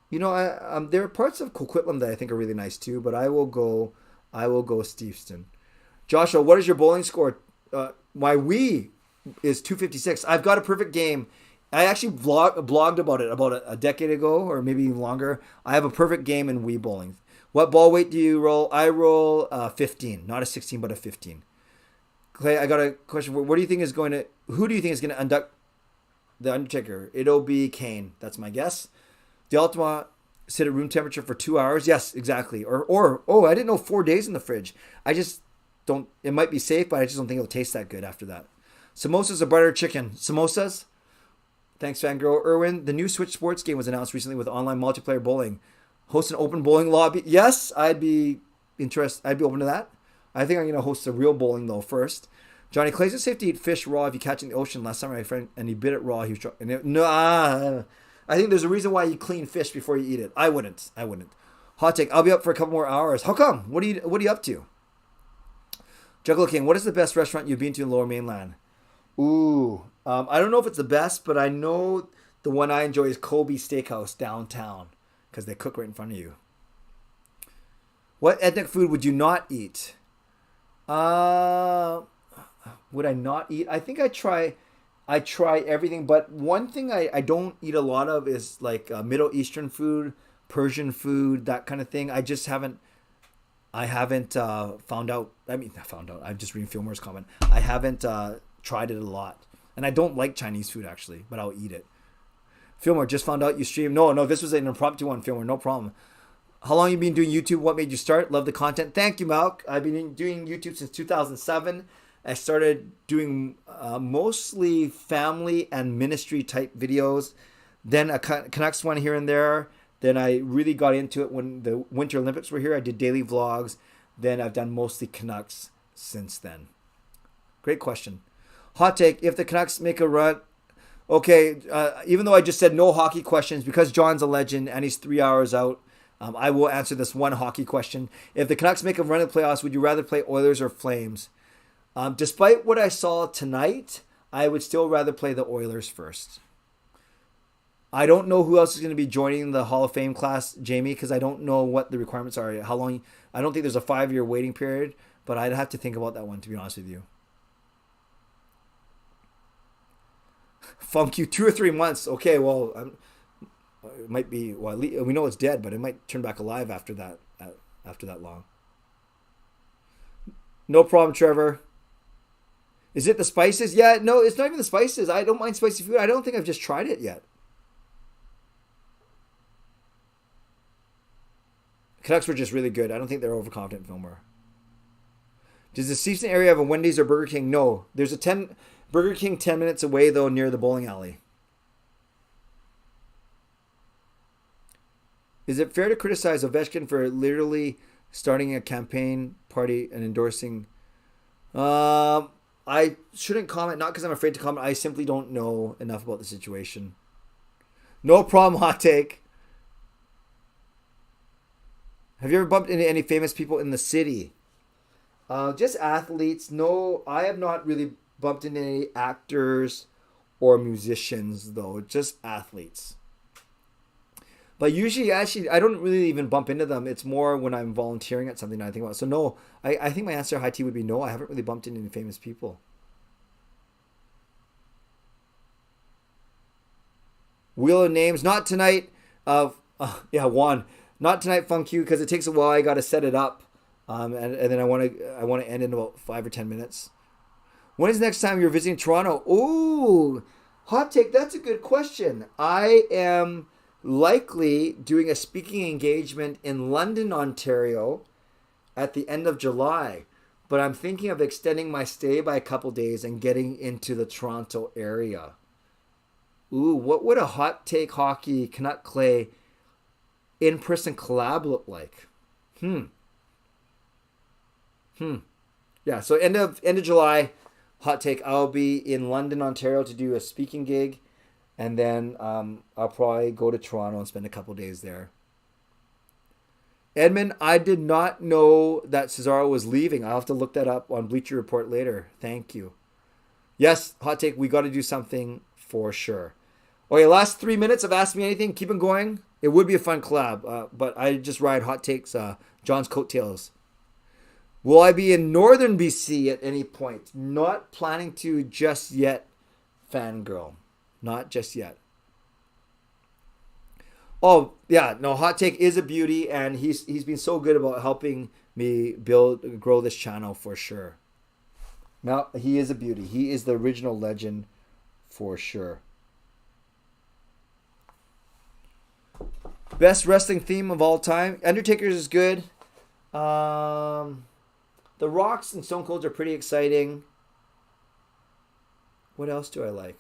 You know, there are parts of Coquitlam that I think are really nice too, but I will go Steveston. Joshua, what is your bowling score? My Wii is 256. I've got a perfect game. I actually blogged about it about a decade ago, or maybe even longer. I have a perfect game in Wii bowling. What ball weight do you roll? I roll 15, not a 16, but a 15. Clay, I got a question. Who do you think is going to induct the Undertaker? It'll be Kane. That's my guess. The Ultima sit at room temperature for 2 hours. Yes, exactly. Oh, I didn't know 4 days in the fridge. I just don't. It might be safe, but I just don't think it'll taste that good after that. Samosas or butter chicken? Samosas. Thanks, Fangirl. Irwin, the new Switch Sports game was announced recently with online multiplayer bowling. Host an open bowling lobby. Yes, I'd be interested. I'd be open to that. I think I'm going to host a real bowling though first. Johnny, Clay's safe to eat fish raw if you catch it in the ocean. Last summer, my friend, and he bit it raw. He was I think there's a reason why you clean fish before you eat it. I wouldn't. Hot take. I'll be up for a couple more hours. How come? What are you up to? Juggalo King, what is the best restaurant you've been to in Lower Mainland? Ooh, I don't know if it's the best, but I know the one I enjoy is Kobe Steakhouse downtown because they cook right in front of you. What ethnic food would you not eat? Would I not eat? I think I try everything, but one thing I don't eat a lot of is like Middle Eastern food, Persian food, that kind of thing. I haven't found out. I mean, not found out. I'm just reading Fillmore's comment. I haven't tried it a lot, and I don't like Chinese food actually, but I'll eat it. Fillmore, just found out you stream. No, this was an impromptu one, Fillmore. No problem. How long have you been doing YouTube? What made you start? Love the content. Thank you, Malk. I've been doing YouTube since 2007. I started doing mostly family and ministry type videos. Then a Canucks one here and there. Then I really got into it when the Winter Olympics were here. I did daily vlogs. Then I've done mostly Canucks since then. Great question. Hot take. If the Canucks make a run... Okay, even though I just said no hockey questions, because John's a legend and he's 3 hours out, I will answer this one hockey question. If the Canucks make a run in the playoffs, would you rather play Oilers or Flames? Despite what I saw tonight, I would still rather play the Oilers first. I don't know who else is going to be joining the Hall of Fame class, Jamie, because I don't know what the requirements are. How long? I don't think there's a 5-year waiting period, but I'd have to think about that one, to be honest with you. Funk you 2 or 3 months. Okay, well, it might be. Well, we know it's dead, but it might turn back alive after that. After that long. No problem, Trevor. Is it the spices? Yeah, no, it's not even the spices. I don't mind spicy food. I don't think I've just tried it yet. Canucks were just really good. I don't think they're overconfident, Fillmore. Does the Season area have a Wendy's or Burger King? No. There's a Burger King 10 minutes away, though, near the bowling alley. Is it fair to criticize Ovechkin for literally starting a campaign party and endorsing? I shouldn't comment, not because I'm afraid to comment. I simply don't know enough about the situation. No problem, hot take. Have you ever bumped into any famous people in the city? Just athletes. No, I have not really bumped into any actors or musicians, though. Just athletes. But usually, actually, I don't really even bump into them. It's more when I'm volunteering at something that I think about. So no, I think my answer, high T, would be no. I haven't really bumped into any famous people. Wheel of Names, not tonight. Juan, not tonight. Funk you, because it takes a while. I got to set it up, and then I want to end in about 5 or 10 minutes. When is the next time you're visiting Toronto? Ooh, hot take. That's a good question. I am likely doing a speaking engagement in London, Ontario at the end of July. But I'm thinking of extending my stay by a couple days and getting into the Toronto area. Ooh, what would a hot take hockey Canuck Clay in-person collab look like? Yeah, so end of July, hot take. I'll be in London, Ontario to do a speaking gig. And then I'll probably go to Toronto and spend a couple days there. Edmund, I did not know that Cesaro was leaving. I'll have to look that up on Bleacher Report later. Thank you. Yes, hot take. We got to do something for sure. Okay, last 3 minutes of Ask Me Anything. Keep them going. It would be a fun collab, but I just ride hot takes, John's coattails. Will I be in northern BC at any point? Not planning to just yet, fangirl. Not just yet. Oh, yeah, no, hot take is a beauty, and he's been so good about helping me grow this channel for sure. Now, he is a beauty. He is the original legend for sure. Best wrestling theme of all time. Undertaker's is good. The Rocks and Stone Colds are pretty exciting. What else do I like?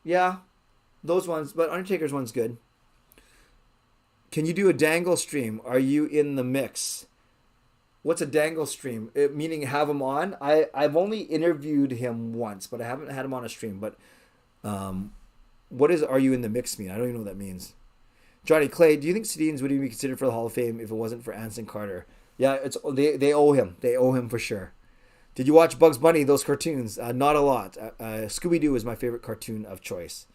Yeah, those ones. But Undertaker's one's good. Can you do a dangle stream? Are you in the mix? What's a dangle stream? Meaning have him on? I've only interviewed him once, but I haven't had him on a stream. But what does "are you in the mix" mean? I don't even know what that means. Johnny Clay, do you think Sedins would even be considered for the Hall of Fame if it wasn't for Anson Carter? Yeah, they owe him. They owe him for sure. Did you watch Bugs Bunny, those cartoons? Not a lot. Scooby-Doo is my favorite cartoon of choice.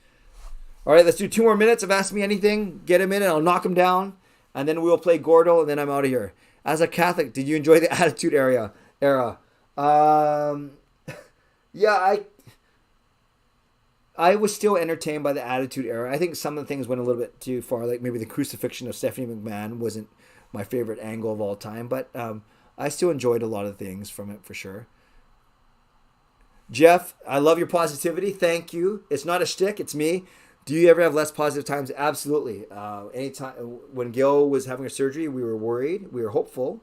All right, let's do 2 more minutes of Ask Me Anything. Get him in and I'll knock him down. And then we'll play Gordo and then I'm out of here. As a Catholic, did you enjoy the Attitude Era? Yeah, I was still entertained by the Attitude Era. I think some of the things went a little bit too far. Like maybe the crucifixion of Stephanie McMahon wasn't my favorite angle of all time. But I still enjoyed a lot of things from it for sure. Jeff, I love your positivity. Thank you. It's not a shtick. It's me. Do you ever have less positive times? Absolutely. Anytime when Gil was having her surgery, we were worried. We were hopeful,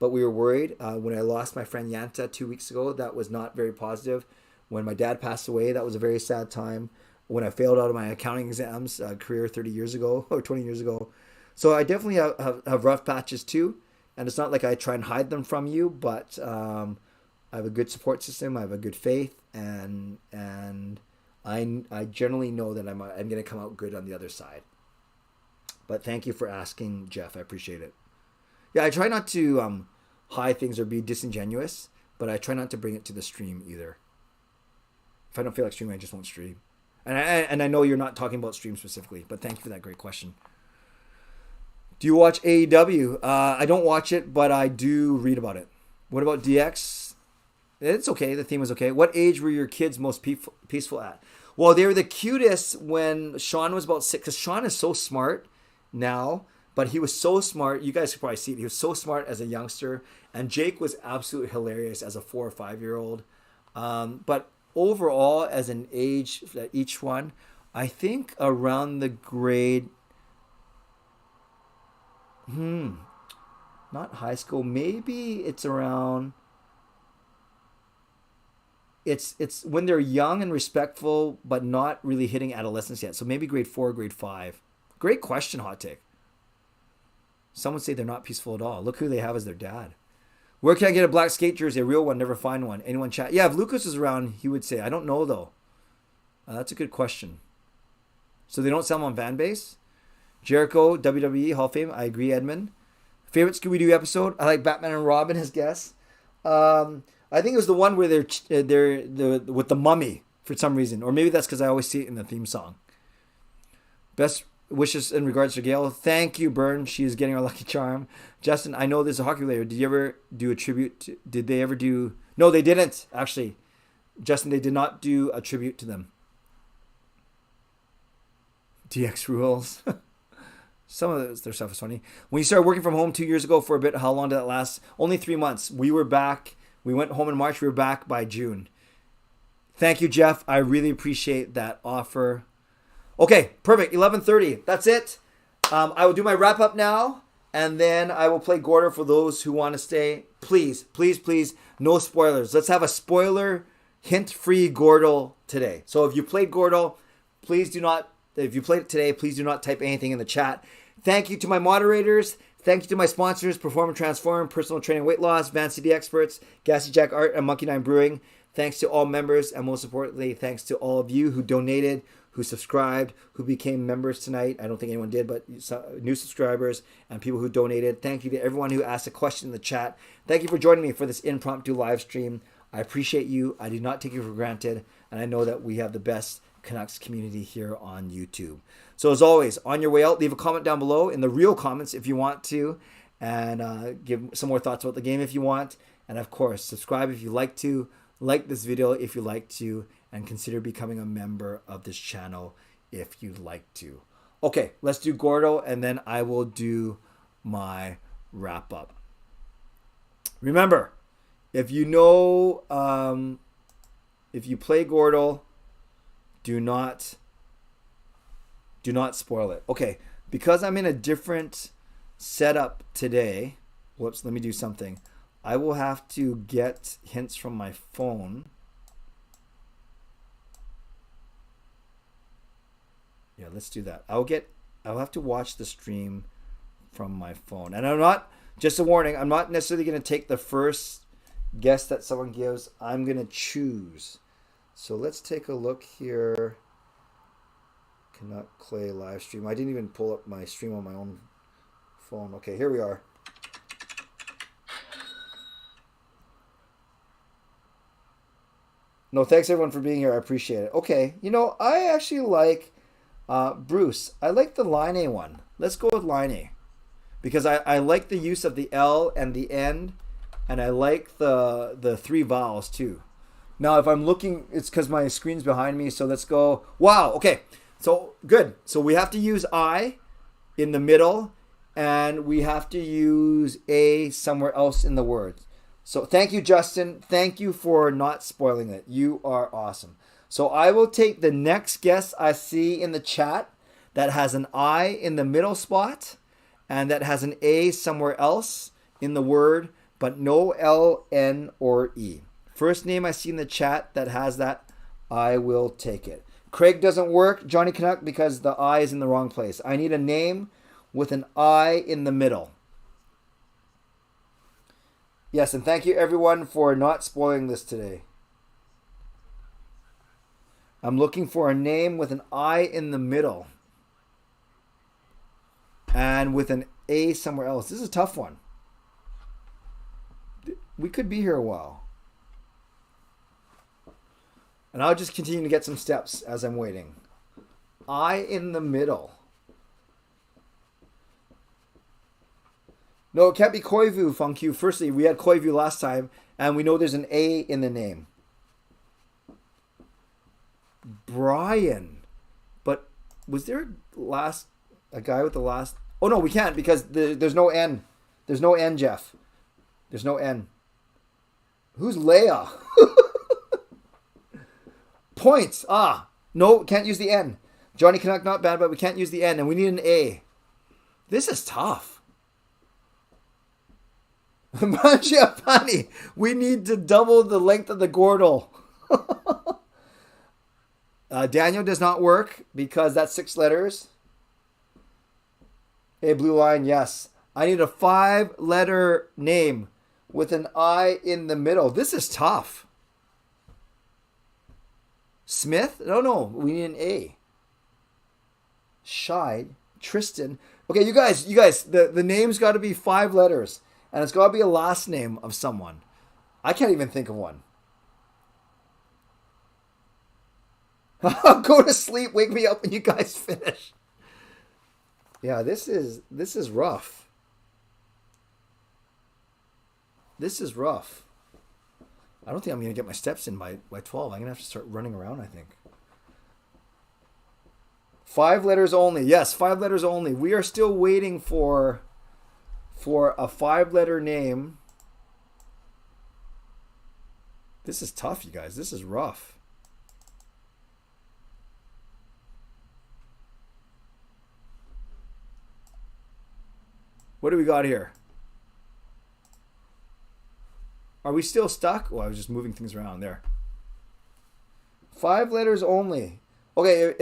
but we were worried. When I lost my friend Yanta 2 weeks ago, that was not very positive. When my dad passed away, that was a very sad time. When I failed out of my accounting exams, career 30 years ago or 20 years ago. So I definitely have rough patches too. And it's not like I try and hide them from you, but I have a good support system. I have a good faith, and I generally know that I'm going to come out good on the other side. But thank you for asking, Jeff. I appreciate it. Yeah, I try not to hide things or be disingenuous, but I try not to bring it to the stream either. If I don't feel like streaming, I just won't stream. And I know you're not talking about stream specifically, but thank you for that great question. Do you watch AEW? I don't watch it, but I do read about it. What about DX? It's okay. The theme was okay. What age were your kids most peaceful at? Well, they were the cutest when Sean was about 6. Because Sean is so smart now, but he was so smart. You guys could probably see it. He was so smart as a youngster. And Jake was absolutely hilarious as a 4 or 5-year-old. But overall, as an age, each one, I think around the grade... Not high school. Maybe it's around... It's when they're young and respectful, but not really hitting adolescence yet. So maybe grade 4, grade 5. Great question, hot take. Some would say they're not peaceful at all. Look who they have as their dad. Where can I get a black skate jersey? A real one, never find one. Anyone chat? Yeah, if Lucas was around, he would say. I don't know, though. That's a good question. So they don't sell them on Fanbase? Jericho, WWE, Hall of Fame. I agree, Edmund. Favorite Scooby-Doo episode? I like Batman and Robin as guess. I think it was the one where they're with the mummy for some reason. Or maybe that's because I always see it in the theme song. Best wishes in regards to Gail. Thank you, Bern. She is getting our lucky charm. Justin, I know there's a hockey player. Did you ever do a tribute? Did they ever do... No, they didn't, actually. Justin, they did not do a tribute to them. DX rules. Some of their stuff is funny. When you started working from home 2 years ago for a bit, how long did that last? Only 3 months. We were back. We went home in March. We were back by June. Thank you, Jeff. I really appreciate that offer. Okay, perfect. 11:30. That's it. I will do my wrap up now, and then I will play Gordo for those who want to stay. Please, please, please, no spoilers. Let's have a spoiler hint-free Gordo today. So if you played Gordo, please do not. If you played it today, please do not type anything in the chat. Thank you to my moderators. Thank you to my sponsors, Perform and Transform, Personal Training Weight Loss, Van City Experts, Gassy Jack Art, and Monkey 9 Brewing. Thanks to all members, and most importantly, thanks to all of you who donated, who subscribed, who became members tonight. I don't think anyone did, but new subscribers and people who donated. Thank you to everyone who asked a question in the chat. Thank you for joining me for this impromptu live stream. I appreciate you. I do not take you for granted. And I know that we have the best Canucks community here on YouTube. So as always, on your way out, leave a comment down below in the real comments if you want to, and give some more thoughts about the game if you want. And of course, subscribe if you like to, like this video if you like to, and consider becoming a member of this channel if you'd like to. Okay, let's do Gordo, and then I will do my wrap up. Remember, if you know, if you play Gordo, do not spoil it. Okay, because I'm in a different setup today. Whoops, let me do something. I will have to get hints from my phone. Yeah, let's do that. I'll have to watch the stream from my phone. And I'm not, just a warning, I'm not necessarily going to take the first guess that someone gives. I'm going to choose. So let's take a look here. Canuck Clay live stream. I didn't even pull up my stream on my own phone. Okay, here we are. No, thanks everyone for being here. I appreciate it. Okay, you know, I actually like Bruce. I like the line A one. Let's go with line A. Because I like the use of the L and the N, and I like the three vowels too. Now, if I'm looking, it's because my screen's behind me, so let's go. Wow, okay. So, good. So we have to use I in the middle, and we have to use A somewhere else in the words. So thank you, Justin. Thank you for not spoiling it. You are awesome. So I will take the next guess I see in the chat that has an I in the middle spot and that has an A somewhere else in the word, but no L, N, or E. First name I see in the chat that has that, I will take it. Craig doesn't work, Johnny Canuck, because the I is in the wrong place. I need a name with an I in the middle. Yes, and thank you everyone for not spoiling this today. I'm looking for a name with an I in the middle and with an A somewhere else. This is a tough one. We could be here a while. And I'll just continue to get some steps as I'm waiting. I in the middle. No, it can't be Koivu, Funkyu. Firstly, we had Koivu last time, and we know there's an A in the name. Brian. But was there a guy with the last... Oh, no, we can't because there's no N. There's no N, Jeff. There's no N. Who's Leia? Points. Ah, no, can't use the N. Johnny Canuck, not bad, but we can't use the N, and we need an A. This is tough. Mangiapane, we need to double the length of the Gordo. Daniel does not work because that's 6 letters. Hey, Blue Line, yes. I need a 5-letter name with an I in the middle. This is tough. Smith? No, we need an A. Shy, Tristan. Okay, you guys, the name's got to be 5 letters. And it's got to be a last name of someone. I can't even think of one. Go to sleep. Wake me up when you guys finish. Yeah, this is rough. This is rough. I don't think I'm going to get my steps in by 12. I'm going to have to start running around, I think. 5 letters only. Yes, 5 letters only. We are still waiting for a 5-letter name. This is tough, you guys. This is rough. What do we got here? Are we still stuck? Oh, I was just moving things around there. 5 letters only. Okay,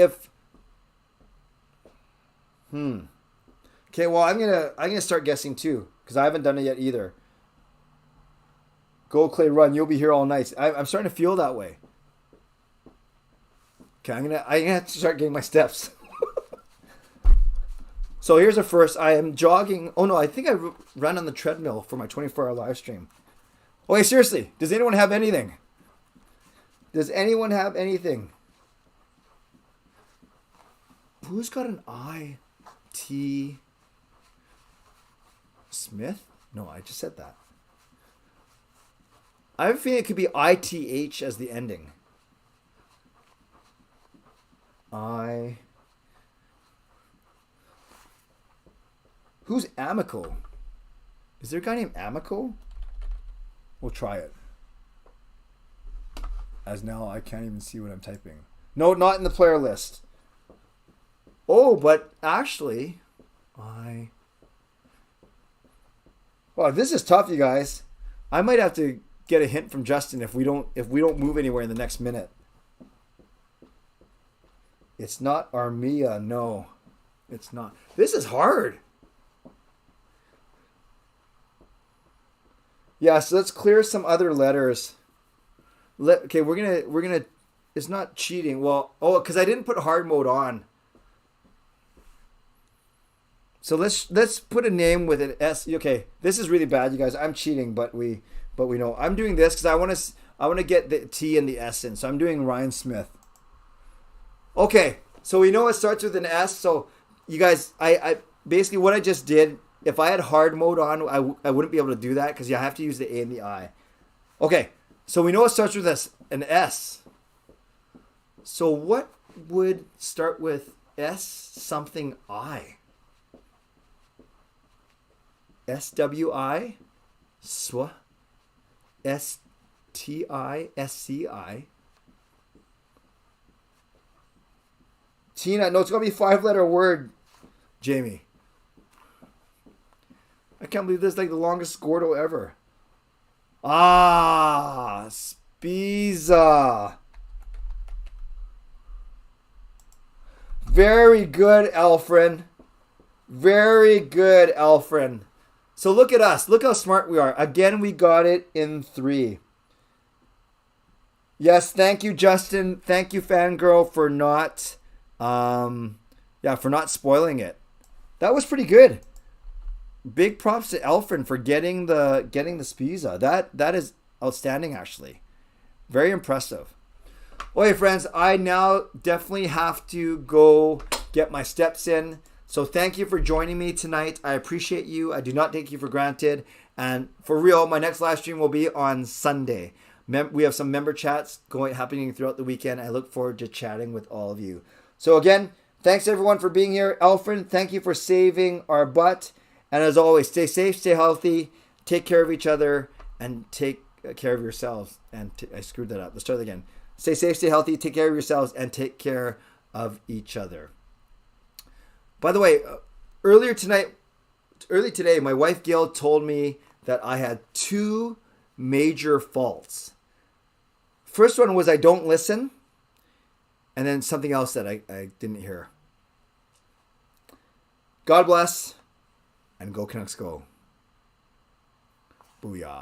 Okay, well, I'm gonna start guessing too because I haven't done it yet either. Go Clay, run! You'll be here all night. I'm starting to feel that way. Okay, I'm gonna have to start getting my steps. So here's a first. I am jogging. Oh no, I think I ran on the treadmill for my 24-hour live stream. Okay, seriously, does anyone have anything? Does anyone have anything? Who's got an I-T Smith? No, I just said that. I have a feeling it could be I-T-H as the ending. Who's Amico? Is there a guy named Amico? We'll try it. As now I can't even see what I'm typing. No, not in the player list. Oh, but actually, Wow, this is tough, you guys. I might have to get a hint from Justin if we don't move anywhere in the next minute. It's not Armia, no. It's not. This is hard. Yeah, so let's clear some other letters. Okay, we're gonna. It's not cheating. Well, because I didn't put hard mode on. So let's put a name with an S. Okay, this is really bad, you guys. I'm cheating, but we know I'm doing this because I want to get the T and the S in. So I'm doing Ryan Smith. Okay, so we know it starts with an S. So you guys, I basically what I just did. If I had hard mode on, I wouldn't be able to do that because you have to use the A and the I. Okay, so we know it starts with an S. So what would start with S something I? SWI? SWA? STI? SCI? Tina, no, it's going to be a 5-letter word, Jamie. I can't believe this is like the longest Gordo ever. Spiza. Very good, Elfrin. Very good, Elfrin. So look at us. Look how smart we are. Again, we got it in 3. Yes, thank you, Justin. Thank you, Fangirl, for not spoiling it. That was pretty good. Big props to Elfrin for getting the Spiza. That is outstanding, actually. Very impressive. Okay, friends, I now definitely have to go get my steps in. So thank you for joining me tonight. I appreciate you. I do not take you for granted. And for real, my next live stream will be on Sunday. We have some member chats happening throughout the weekend. I look forward to chatting with all of you. So again, thanks everyone for being here. Elfrin, thank you for saving our butt. And as always, stay safe, stay healthy, take care of each other, and take care of yourselves. And I screwed that up. Let's start again. Stay safe, stay healthy, take care of yourselves, and take care of each other. By the way, early today, my wife Gail told me that I had 2 major faults. First one was I don't listen, and then something else that I didn't hear. God bless, and go Canucks go. Booyah.